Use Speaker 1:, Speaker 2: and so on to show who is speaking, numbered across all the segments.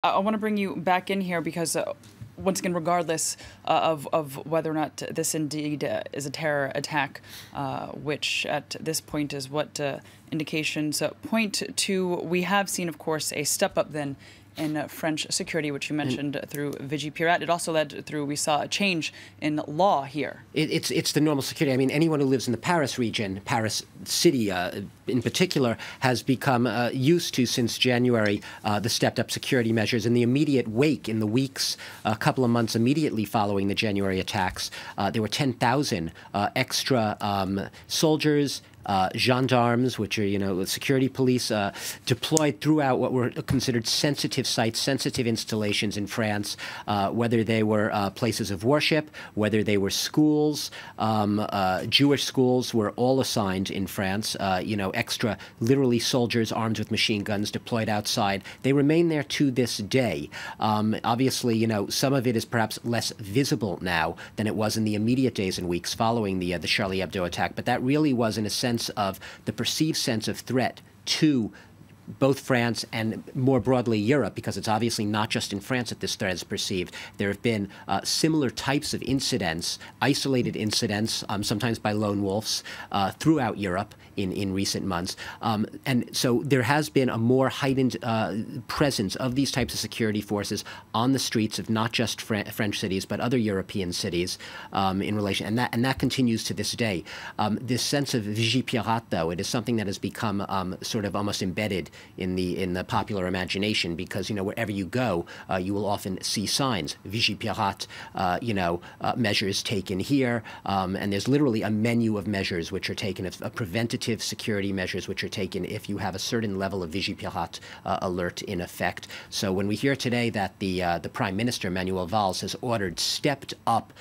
Speaker 1: I want to bring you back in here because, once again, regardless of whether or not this indeed is a terror attack, which at this point is what indications point to, we have seen, of course, a step up then in French security, which you mentioned through Vigipirate. It also led through, we saw a change in law here.
Speaker 2: It's the normal security. I mean, anyone who lives in the Paris region, Paris city in particular, has become used to, since January, the stepped-up security measures. In the immediate wake, in the weeks, a couple of months immediately following the January attacks, there were 10,000 extra soldiers, gendarmes, which are, security police, deployed throughout what were considered sensitive sites, sensitive installations in France, whether they were places of worship, whether they were schools. Jewish schools were all assigned in France, extra, literally soldiers armed with machine guns deployed outside. They remain there to this day. Obviously, some of it is perhaps less visible now than it was in the immediate days and weeks following the Charlie Hebdo attack, but that really was, in a sense, of the perceived sense of threat to both France and more broadly Europe, because it's obviously not just in France that this threat is perceived. There have been similar types of incidents, isolated incidents, sometimes by lone wolves, throughout Europe in recent months. And so there has been a more heightened presence of these types of security forces on the streets of not just French cities, but other European cities in relation. And that continues to this day. This sense of Vigipirate, though, it is something that has become sort of almost embedded in the popular imagination, because wherever you go, you will often see signs, Vigipirate, measures taken here, and there's literally a menu of measures which are taken, of preventative security measures which are taken if you have a certain level of Vigipirate alert in effect. So when we hear today that the Prime Minister Manuel Valls has ordered stepped up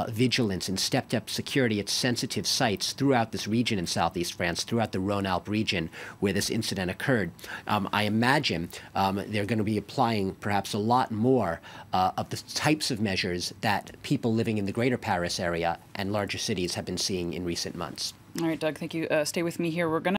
Speaker 2: vigilance and stepped up security at sensitive sites throughout this region in southeast France, throughout the Rhône-Alpes region where this incident occurred, I imagine they're going to be applying perhaps a lot more of the types of measures that people living in the greater Paris area and larger cities have been seeing in recent months.
Speaker 1: All right, Doug, thank you. Stay with me here. We're going to